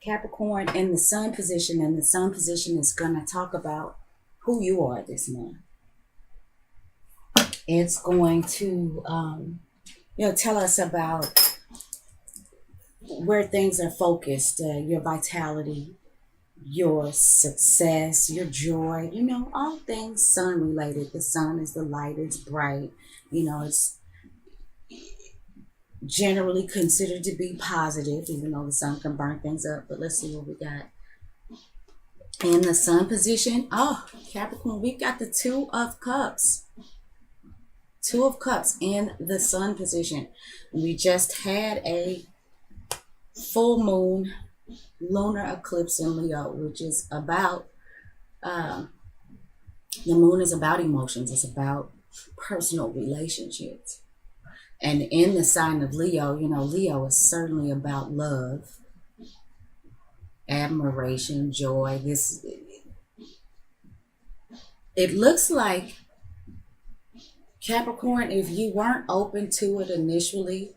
Capricorn in the sun position, and the sun position is going to talk about who you are this month. It's going to, tell us about where things are focused, your vitality, your success, your joy, all things sun related. The sun is the light, it's bright, it's generally considered to be positive, even though the sun can burn things up. But let's see what we got. In the sun position, Capricorn, we've got the Two of Cups. Two of Cups in the sun position. We just had a full moon lunar eclipse in Leo, which is about, the moon is about emotions. It's about personal relationships. And in the sign of Leo, Leo is certainly about love, admiration, joy. It looks like, Capricorn, if you weren't open to it initially,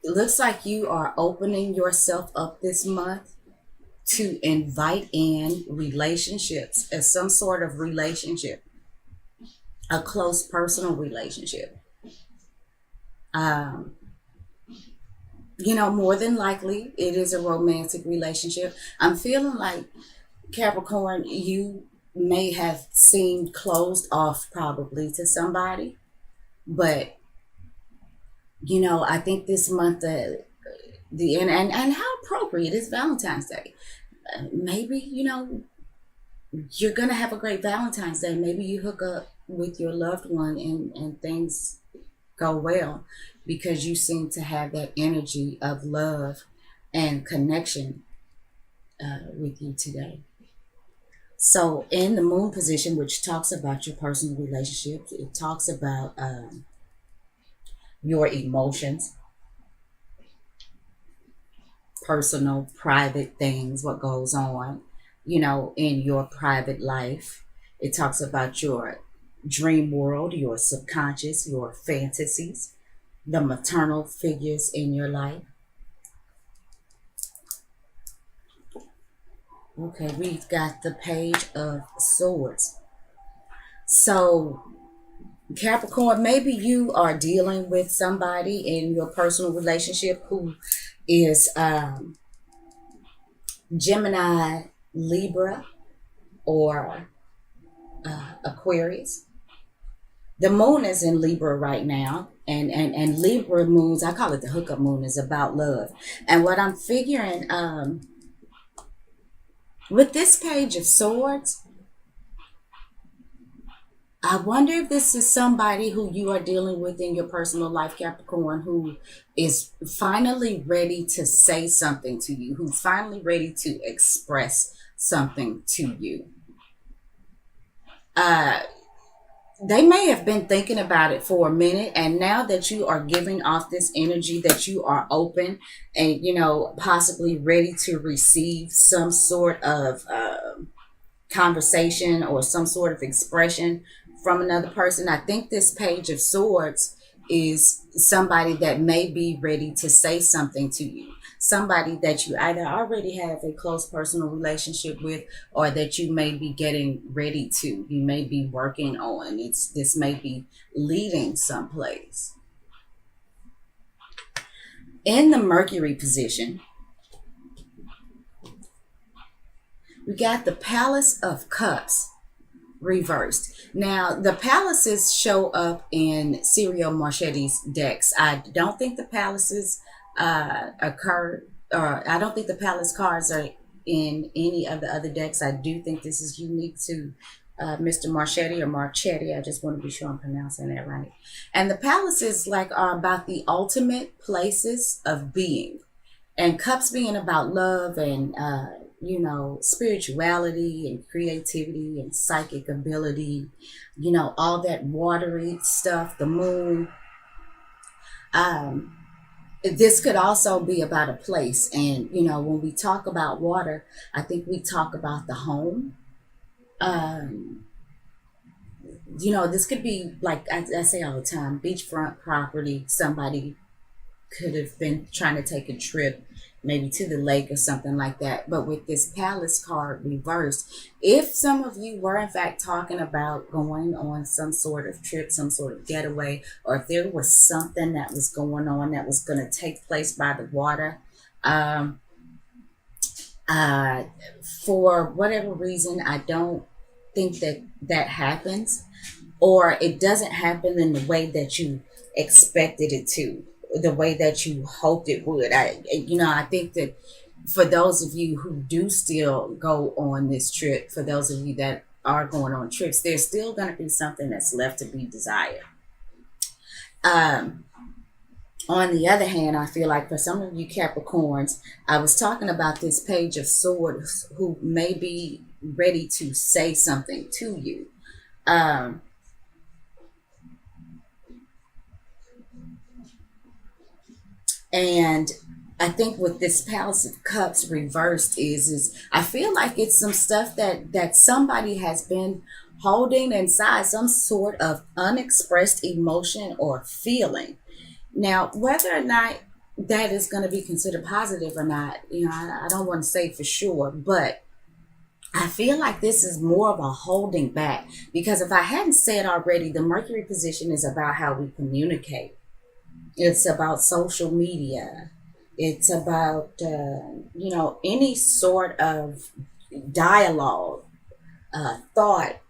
it looks like you are opening yourself up this month to invite in relationships, as some sort of relationship, a close personal relationship. More than likely, it is a romantic relationship. I'm feeling like, Capricorn, you may have seemed closed off probably to somebody, but I think this month, and how appropriate is Valentine's Day. Maybe you're gonna have a great Valentine's Day. Maybe you hook up with your loved one and things go well, because you seem to have that energy of love and connection with you today. So in the moon position, which talks about your personal relationships, it talks about your emotions, personal, private things, what goes on, in your private life. It talks about your dream world, your subconscious, your fantasies, the maternal figures in your life. Okay, we've got the Page of Swords. So, Capricorn, maybe you are dealing with somebody in your personal relationship who is Gemini, Libra, or Aquarius. The moon is in Libra right now, and Libra moons, I call it the hookup moon, is about love. And what I'm figuring, with this Page of Swords, I wonder if this is somebody who you are dealing with in your personal life, Capricorn, who is finally ready to say something to you, who's finally ready to express something to you. They may have been thinking about it for a minute, and now that you are giving off this energy that you are open and possibly ready to receive some sort of conversation or some sort of expression from another person, I think this Page of Swords is somebody that may be ready to say something to you, somebody that you either already have a close personal relationship with, or that you may be getting ready to, you may be working on. This may be leading someplace. In the Mercury position, we got the Palace of Cups reversed. Now, the palaces show up in Serial Marchetti's decks. I don't think the palaces occur, or I don't think the palace cards are in any of the other decks. I do think this is unique to Mr. Marchetti, or Marchetti. I just want to be sure I'm pronouncing that right. And the palaces are about the ultimate places of being, and cups being about love and spirituality and creativity and psychic ability, all that watery stuff, the moon. This could also be about a place. And, when we talk about water, I think we talk about the home. This could be, like I say all the time, beachfront property. Somebody could have been trying to take a trip maybe to the lake or something like that. But with this palace card reversed, if some of you were in fact talking about going on some sort of trip, some sort of getaway, or if there was something that was going on that was going to take place by the water, um, uh, for whatever reason, I don't think that that happens, or it doesn't happen in the way that you expected it to, the way that you hoped it would. I think that for those of you who do still go on this trip, for those of you that are going on trips, there's still going to be something that's left to be desired. Um, on the other hand, I feel like for some of you Capricorns, I was talking about this Page of Swords who may be ready to say something to you. Um, and I think with this Palace of Cups reversed is I feel like it's some stuff that somebody has been holding inside, some sort of unexpressed emotion or feeling. Now, whether or not that is going to be considered positive or not, I don't want to say for sure, but I feel like this is more of a holding back, because if I hadn't said already, the Mercury position is about how we communicate. It's about social media. It's about, any sort of dialogue, thought.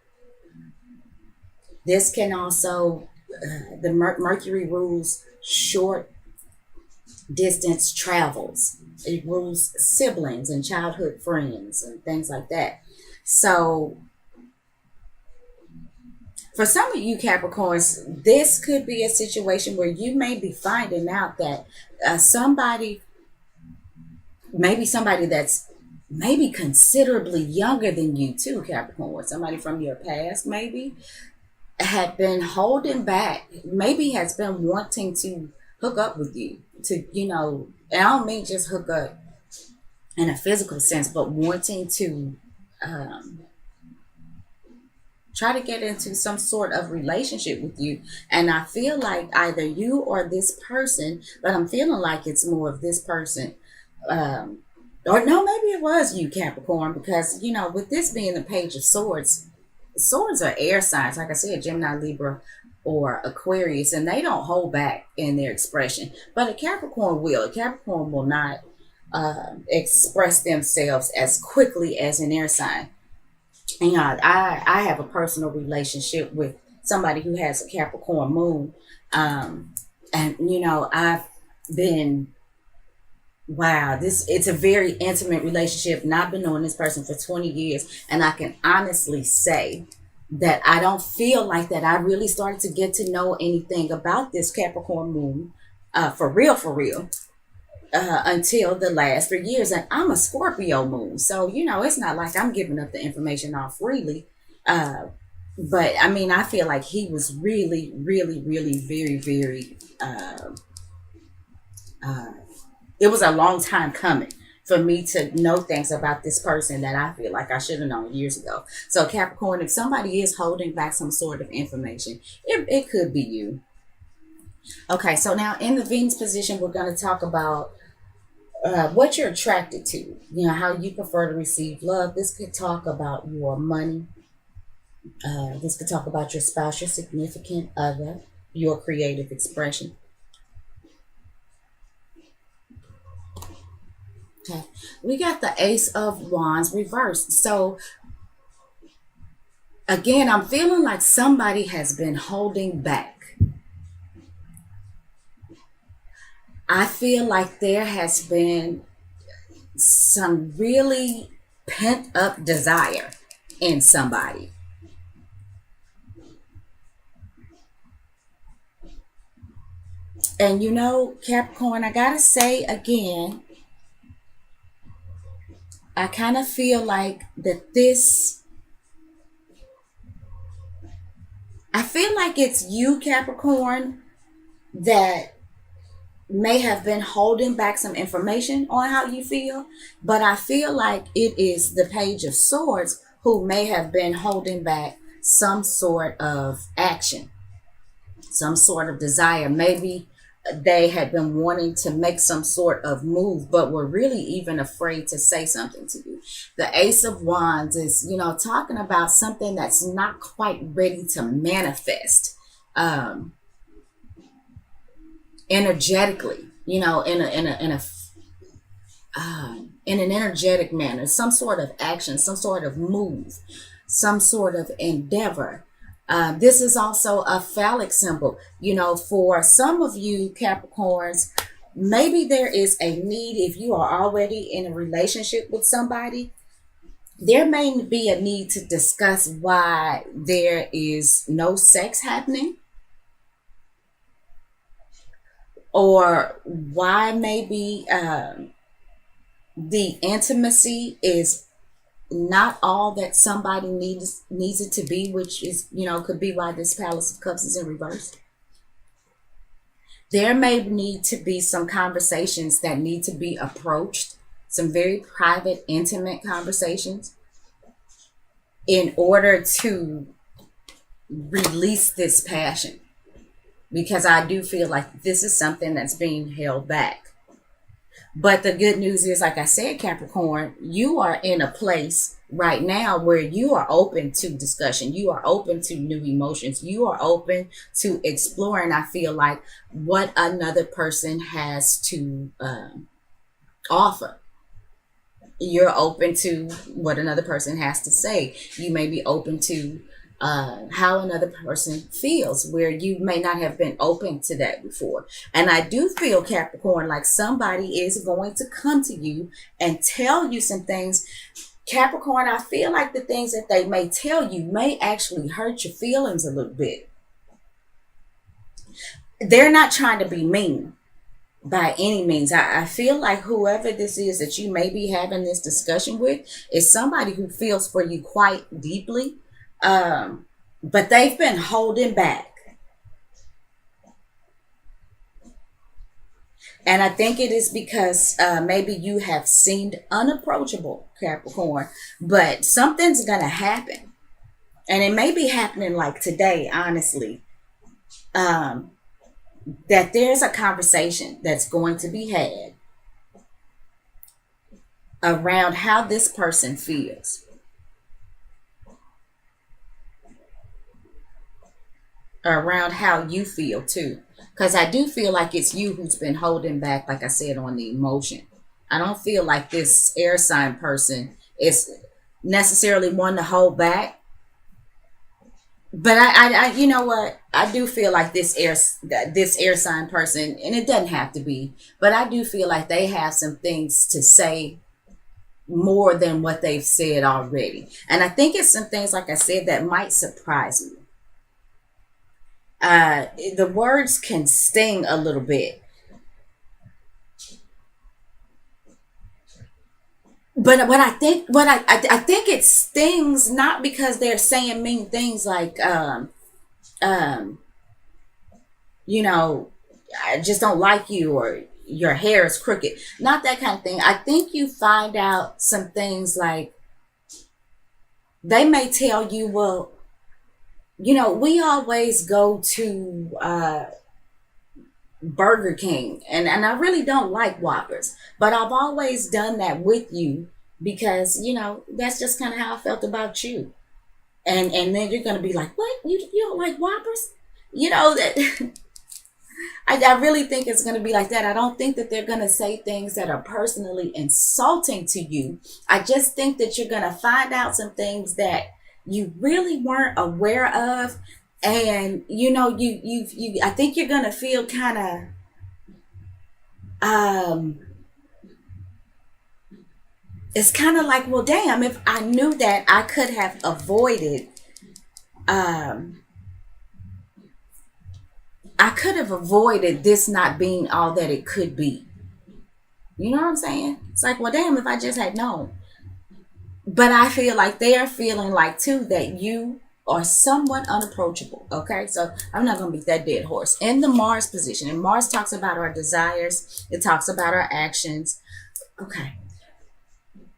This can also, the Mercury rules short distance travels. It rules siblings and childhood friends and things like that. So for some of you Capricorns, this could be a situation where you may be finding out that somebody that's maybe considerably younger than you too, Capricorn, somebody from your past maybe, had been holding back, maybe has been wanting to hook up with you, to, and I don't mean just hook up in a physical sense, but wanting to um, try to get into some sort of relationship with you. And I feel like either you or this person, but I'm feeling like it's more of this person. Um, or no, maybe it was you, Capricorn, because, with this being the Page of Swords, swords are air signs, like I said, Gemini, Libra, or Aquarius, and they don't hold back in their expression. But a Capricorn will. A Capricorn will not express themselves as quickly as an air sign. And I have a personal relationship with somebody who has a Capricorn moon. And I've been, wow, it's a very intimate relationship, and I've been knowing this person for 20 years, and I can honestly say that I don't feel like that I really started to get to know anything about this Capricorn moon, for real, until the last 3 years. And I'm a Scorpio moon, so it's not like I'm giving up the information off freely. But I mean, I feel like he was really, really, really very, very it was a long time coming for me to know things about this person that I feel like I should have known years ago. So Capricorn, if somebody is holding back some sort of information, it could be you. Okay, so now in the Venus position, we're going to talk about what you're attracted to, how you prefer to receive love. This could talk about your money. This could talk about your spouse, your significant other, your creative expression. Okay, we got the Ace of Wands reversed. So again, I'm feeling like somebody has been holding back. I feel like there has been some really pent up desire in somebody. And Capricorn, I gotta say again, I kind of feel like I feel like it's you, Capricorn, that may have been holding back some information on how you feel, but I feel like it is the Page of Swords who may have been holding back some sort of action, some sort of desire. Maybe they had been wanting to make some sort of move, but were really even afraid to say something to you. The Ace of Wands is, talking about something that's not quite ready to manifest um, energetically, in an energetic manner, some sort of action, some sort of move, some sort of endeavor. This is also a phallic symbol. For some of you Capricorns, maybe there is a need if you are already in a relationship with somebody. There may be a need to discuss why there is no sex happening, or why maybe the intimacy is not all that somebody needs it to be, which is, could be why this Palace of Cups is in reverse. There may need to be some conversations that need to be approached, some very private, intimate conversations, in order to release this passion. Because I do feel like this is something that's being held back. But the good news is, like I said, Capricorn, you are in a place right now where you are open to discussion. You are open to new emotions. You are open to exploring, I feel like, what another person has to offer. You're open to what another person has to say. You may be open to how another person feels, where you may not have been open to that before. And I do feel, Capricorn, like somebody is going to come to you and tell you some things. Capricorn, I feel like the things that they may tell you may actually hurt your feelings a little bit. They're not trying to be mean by any means. I feel like whoever this is that you may be having this discussion with is somebody who feels for you quite deeply. But they've been holding back. And I think it is because maybe you have seemed unapproachable, Capricorn, but something's going to happen. And it may be happening like today, honestly, that there's a conversation that's going to be had around how this person feels. Around how you feel too, because I do feel like it's you who's been holding back, like I said, on the emotion. I don't feel like this air sign person is necessarily one to hold back, but I you know what, I do feel like this air sign person, and it doesn't have to be, but I do feel like they have some things to say more than what they've said already. And I think it's some things, like I said, that might surprise you. The words can sting a little bit, but I think it stings not because they're saying mean things like um I just don't like you, or your hair is crooked, not that kind of thing. I think you find out some things like they may tell you, well, we always go to Burger King, and I really don't like Whoppers, but I've always done that with you because, that's just kind of how I felt about you. And then you're going to be like, what? You don't like Whoppers? That I really think it's going to be like that. I don't think that they're going to say things that are personally insulting to you. I just think that you're going to find out some things that you really weren't aware of, and I think you're gonna feel kind of it's kind of like, well, damn, if I knew that, I could have avoided um this not being all that it could be. You know what I'm saying? It's like, well, damn, if I just had known. But I feel like they are feeling like too that you are somewhat unapproachable. Okay, so I'm not gonna beat that dead horse. In the Mars position, and Mars talks about our desires, it talks about our actions. Okay.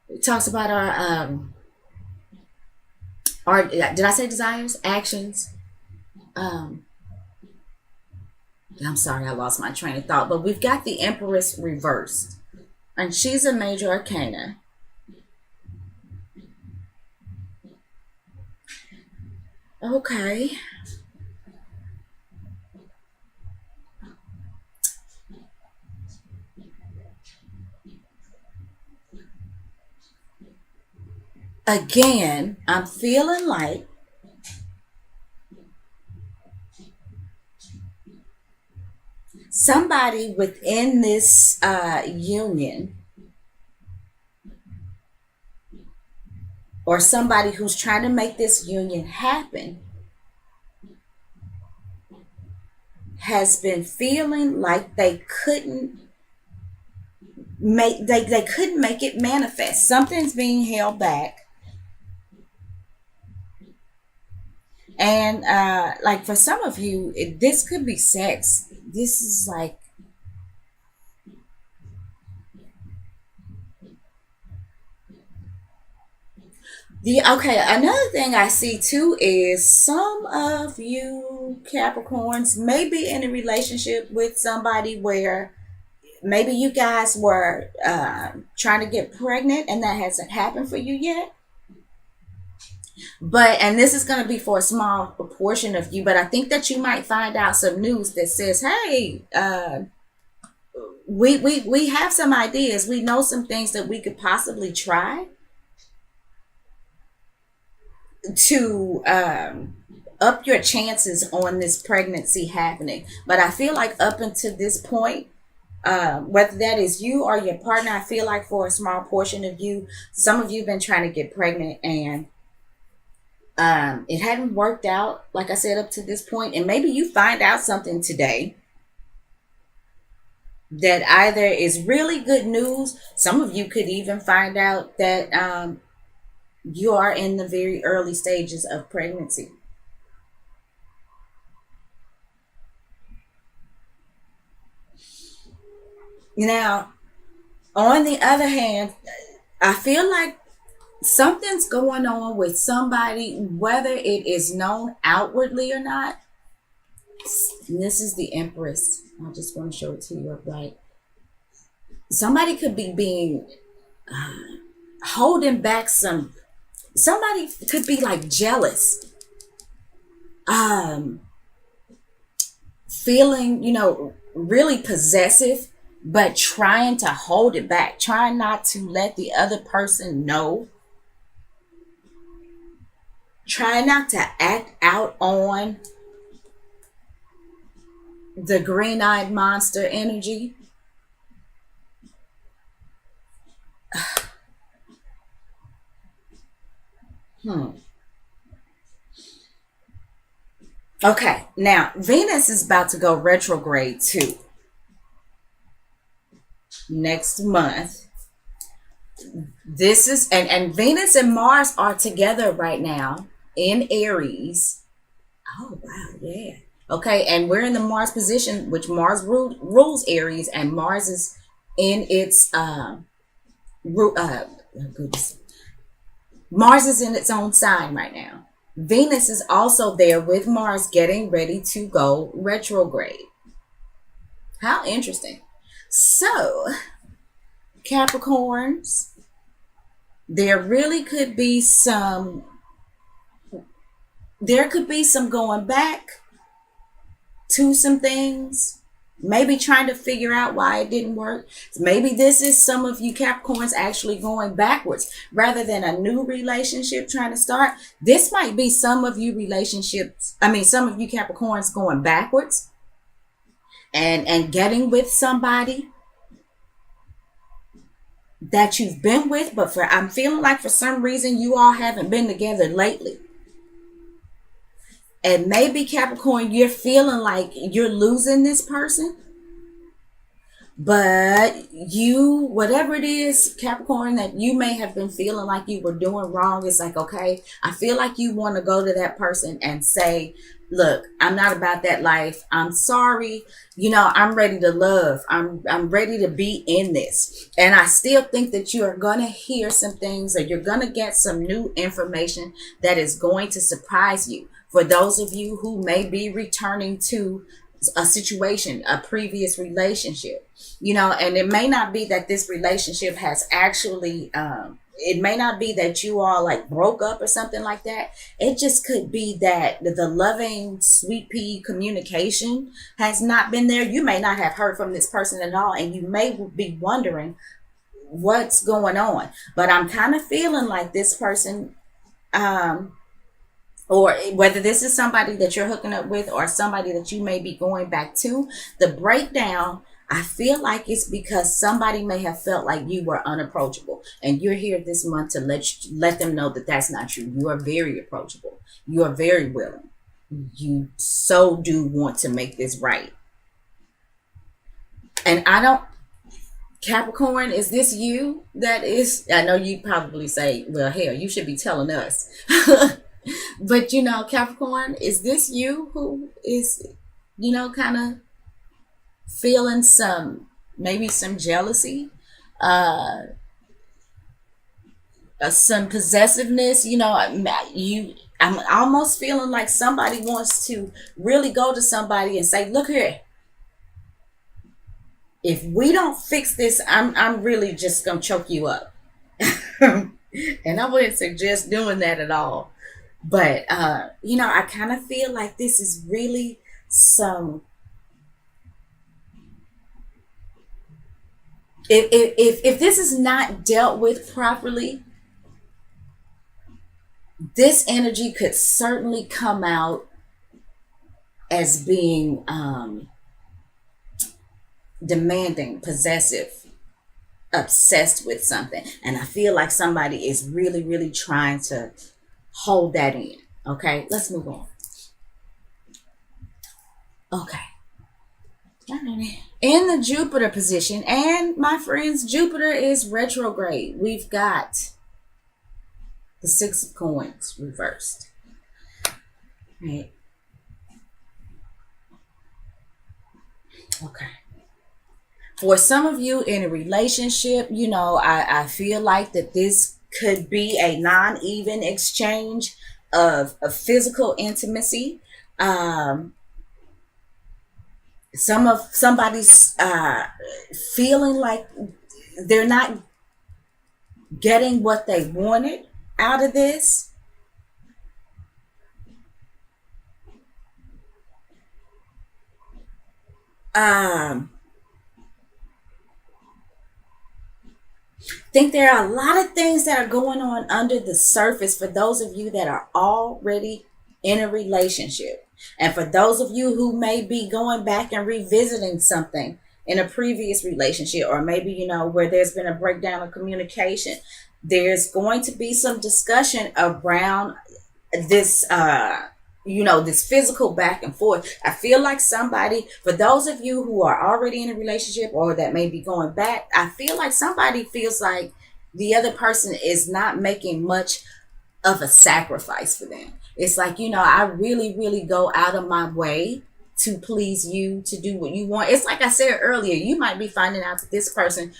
It talks about our did I say desires? Actions. Um I'm sorry, I lost my train of thought. But we've got the Empress reversed. And she's a major arcana. Okay. Again, I'm feeling like somebody within this union, or somebody who's trying to make this union happen, has been feeling like they couldn't they couldn't make it manifest. Something's being held back. And like for some of you, this could be sex. This is like, the okay, another thing I see too is some of you Capricorns may be in a relationship with somebody where maybe you guys were trying to get pregnant and that hasn't happened for you yet. But, and this is going to be for a small proportion of you, but I think that you might find out some news that says, hey, we have some ideas. We know some things that we could possibly try to up your chances on this pregnancy happening. But I feel like up until this point, whether that is you or your partner, I feel like for a small portion of you, some of you have been trying to get pregnant and it hadn't worked out, like I said, up to this point. And maybe you find out something today that either is really good news. Some of you could even find out that you are in the very early stages of pregnancy. Now, on the other hand, I feel like something's going on with somebody, whether it is known outwardly or not. And this is the Empress. I just want to show it to you upright. Somebody could be being holding back some. Somebody could be like jealous, feeling, really possessive, but trying to hold it back, trying not to let the other person know. Try not to act out on the green-eyed monster energy. Okay, now Venus is about to go retrograde too next month. This is and Venus and Mars are together right now in Aries. Oh wow, yeah. Okay, and we're in the Mars position, which Mars rules Aries, and Mars is in its goodness. Mars is in its own sign right now. Venus is also there with Mars getting ready to go retrograde. How interesting. So, Capricorns, there could be some going back to some things, maybe trying to figure out why it didn't work. Maybe this is some of you Capricorns actually going backwards rather than a new relationship trying to start. This might be some of you some of you Capricorns going backwards and getting with somebody that you've been with, but I'm feeling like for some reason you all haven't been together lately. And maybe Capricorn, you're feeling like you're losing this person. But you, whatever it is, Capricorn, that you may have been feeling like you were doing wrong, it's like, okay, I feel like you want to go to that person and say, look, I'm not about that life. I'm sorry. I'm ready to love. I'm ready to be in this. And I still think that you are going to hear some things, or you're going to get some new information that is going to surprise you. For those of you who may be returning to a situation, a previous relationship, and it may not be that this relationship has actually, it may not be that you all like broke up or something like that. It just could be that the loving, sweet pea communication has not been there. You may not have heard from this person at all, and you may be wondering what's going on. But I'm kind of feeling like this person, or whether this is somebody that you're hooking up with or somebody that you may be going back to, the breakdown, I feel like it's because somebody may have felt like you were unapproachable, and you're here this month to let them know that that's not true. You are very approachable. You are very willing. You so do want to make this right. And I don't, Capricorn, is this you that is, I know you probably say, well, hell, you should be telling us. But Capricorn, is this you who is, kind of feeling maybe some jealousy, some possessiveness? I'm almost feeling like somebody wants to really go to somebody and say, look here, if we don't fix this, I'm really just gonna choke you up. And I wouldn't suggest doing that at all. But I kind of feel like this is really some, if this is not dealt with properly, this energy could certainly come out as being demanding, possessive, obsessed with something. And I feel like somebody is really, really trying to hold that in. Okay, let's move on. Okay. In the Jupiter position, and my friends, Jupiter is retrograde. We've got the Six of Coins reversed. Right. Okay. For some of you in a relationship, I feel like that this could be a non-even exchange of physical intimacy. Somebody's feeling like they're not getting what they wanted out of this. Think there are a lot of things that are going on under the surface for those of you that are already in a relationship. And for those of you who may be going back and revisiting something in a previous relationship, or maybe, where there's been a breakdown of communication, there's going to be some discussion around this, this physical back and forth. I feel like somebody, for those of you who are already in a relationship or that may be going back, I feel like somebody feels like the other person is not making much of a sacrifice for them. It's like, I really, really go out of my way to please you, to do what you want. It's like I said earlier, you might be finding out that this person,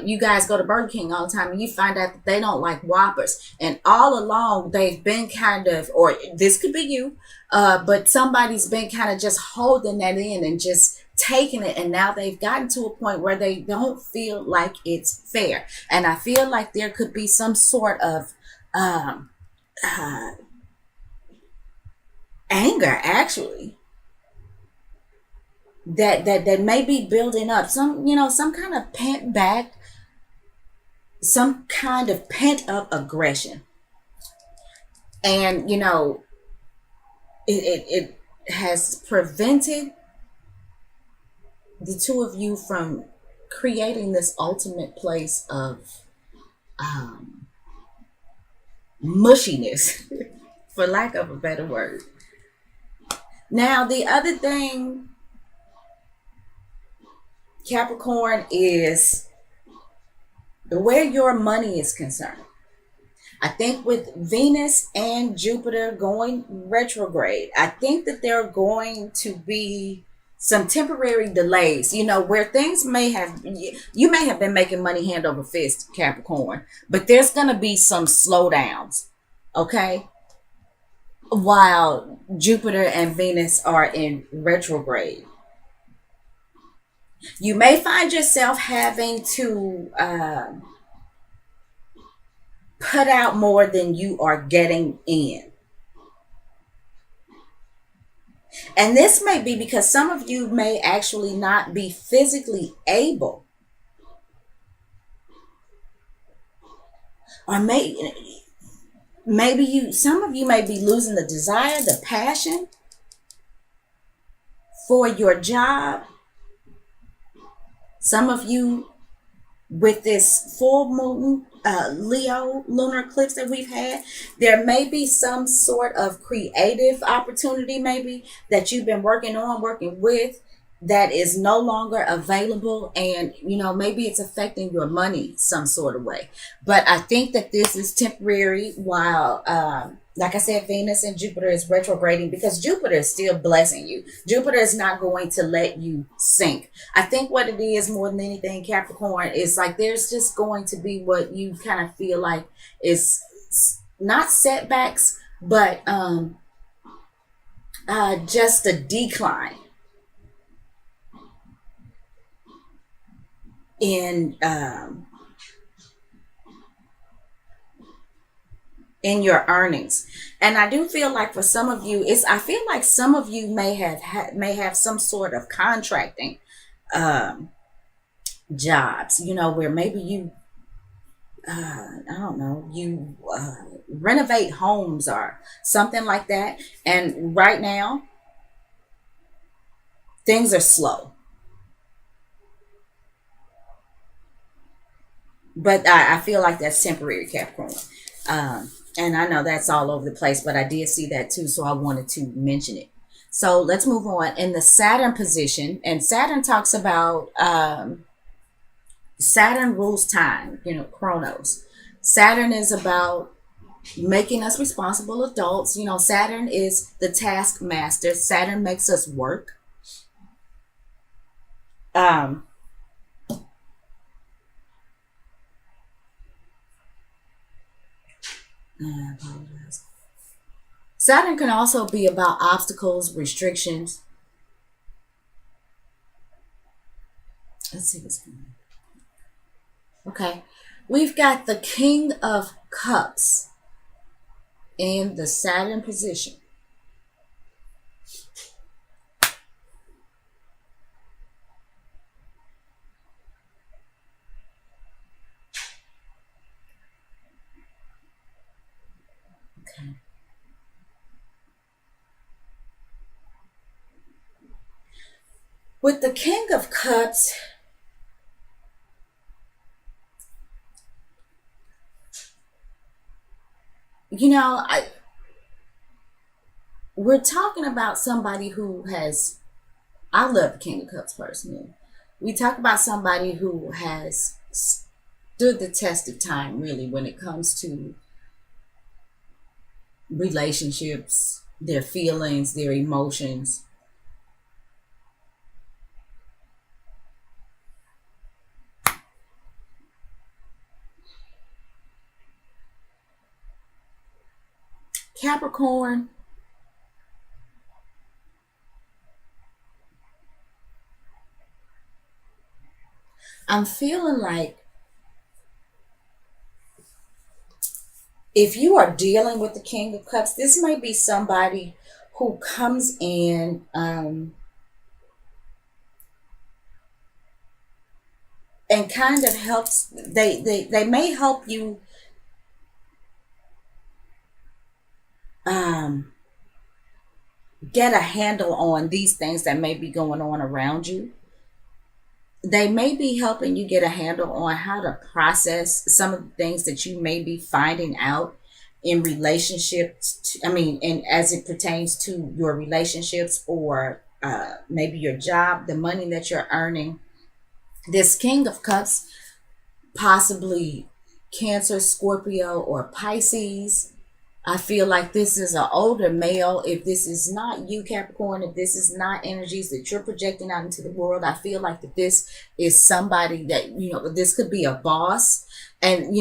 you guys go to Burger King all the time, and you find out that they don't like Whoppers. And all along, they've been kind of, or this could be you, but somebody's been kind of just holding that in and just taking it. And now they've gotten to a point where they don't feel like it's fair. And I feel like there could be some sort of anger, actually, that may be building up, some kind of pent back, some kind of pent up aggression. And it has prevented the two of you from creating this ultimate place of mushiness, for lack of a better word. Now, the other thing, Capricorn, is where your money is concerned. I think with Venus and Jupiter going retrograde, I think that there are going to be some temporary delays, where things you may have been making money hand over fist, Capricorn, but there's going to be some slowdowns. Okay. while Jupiter and Venus are in retrograde. You may find yourself having to put out more than you are getting in. And this may be because some of you may actually not be physically able, or maybe some of you may be losing the desire, the passion for your job. Some of you, with this full moon Leo lunar eclipse that we've had, there may be some sort of creative opportunity maybe that you've been working with, that is no longer available, and maybe it's affecting your money some sort of way. But I think that this is temporary while like I said, Venus and Jupiter is retrograding, because Jupiter is still blessing you. Jupiter is not going to let you sink. I think what it is more than anything, Capricorn, is like there's just going to be what you kind of feel like is not setbacks, but just a decline in your earnings. And I do feel like for some of you, I feel like some of you may have some sort of contracting jobs, where maybe you I don't know, you renovate homes or something like that. And right now things are slow. But I feel like that's temporary, Capricorn. And I know that's all over the place, but I did see that too, so I wanted to mention it. So let's move on. In the Saturn position, and Saturn talks about Saturn rules time, Chronos. Saturn is about making us responsible adults. Saturn is the taskmaster. Saturn makes us work. Um, I apologize. Saturn can also be about obstacles, restrictions. Let's see what's going on. Okay. We've got the King of Cups in the Saturn position. Okay. With the King of Cups, we're talking about somebody who has, I love the King of Cups personally. We talk about somebody who has stood the test of time, really, when it comes to relationships, their feelings, their emotions. Capricorn, I'm feeling like if you are dealing with the King of Cups, this may be somebody who comes in and kind of helps. They may help you um, get a handle on these things that may be going on around you. They may be helping you get a handle on how to process some of the things that you may be finding out in relationships. And as it pertains to your relationships, or maybe your job, the money that you're earning. This King of Cups, possibly Cancer, Scorpio, or Pisces. I feel like this is an older male. If this is not you, Capricorn, if this is not energies that you're projecting out into the world, I feel like that this is somebody that, this could be a boss. And,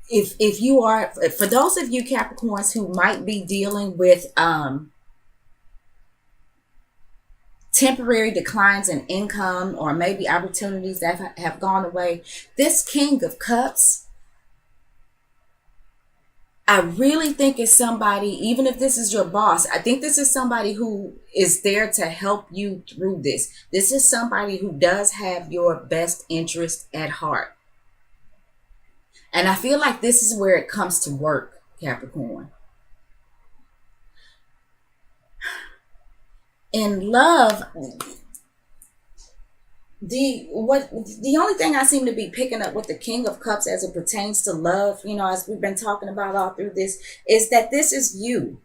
if you are, for those of you Capricorns who might be dealing with temporary declines in income, or maybe opportunities that have gone away, this King of Cups, I really think it's somebody, even if this is your boss, I think this is somebody who is there to help you through this. This is somebody who does have your best interest at heart. And I feel like this is where it comes to work, Capricorn. In love, the only thing I seem to be picking up with the King of Cups as it pertains to love, as we've been talking about all through this, is that this is you.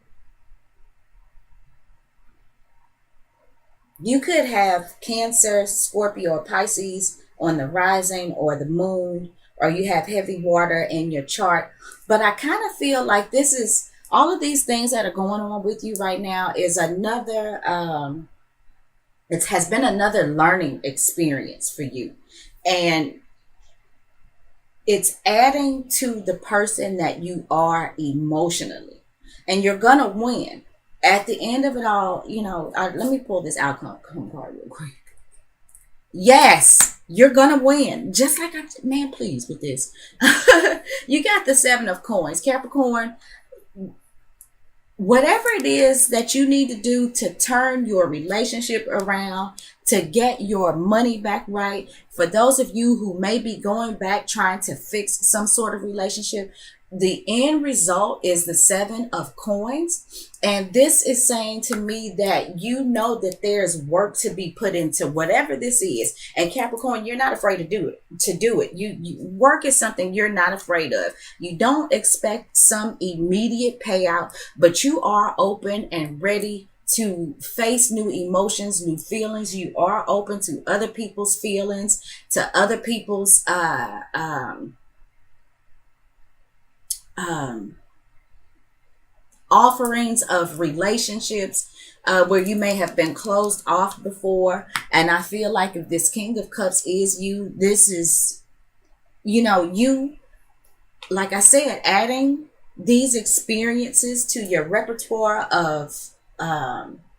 You could have Cancer, Scorpio, or Pisces on the rising or the moon, or you have heavy water in your chart. But I kind of feel like this is all of these things that are going on with you right now is another it has been another learning experience for you. And it's adding to the person that you are emotionally. And you're going to win. At the end of it all, let me pull this outcome card real quick. Yes, you're going to win. Just like man, please with this. You got the 7 of Coins. Capricorn, whatever it is that you need to do to turn your relationship around, to get your money back right, for those of you who may be going back trying to fix some sort of relationship, the end result is the 7 of Coins. And this is saying to me that you know that there's work to be put into whatever this is. And Capricorn, you're not afraid to do it. You work is something you're not afraid of. You don't expect some immediate payout, but you are open and ready to face new emotions, new feelings. You are open to other people's feelings, to other people's offerings of relationships where you may have been closed off before. And I feel like if this King of Cups is you, this is, you, like I said, adding these experiences to your repertoire of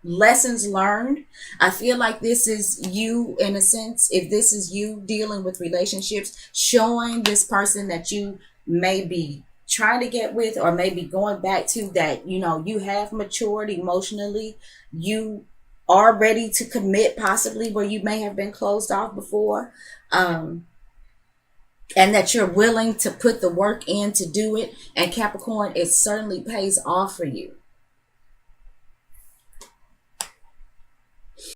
lessons learned. I feel like this is you, in a sense, if this is you dealing with relationships, showing this person that you may be trying to get with, or maybe going back to, that you have matured emotionally, you are ready to commit, possibly where you may have been closed off before, and that you're willing to put the work in to do it. And Capricorn, it certainly pays off for you.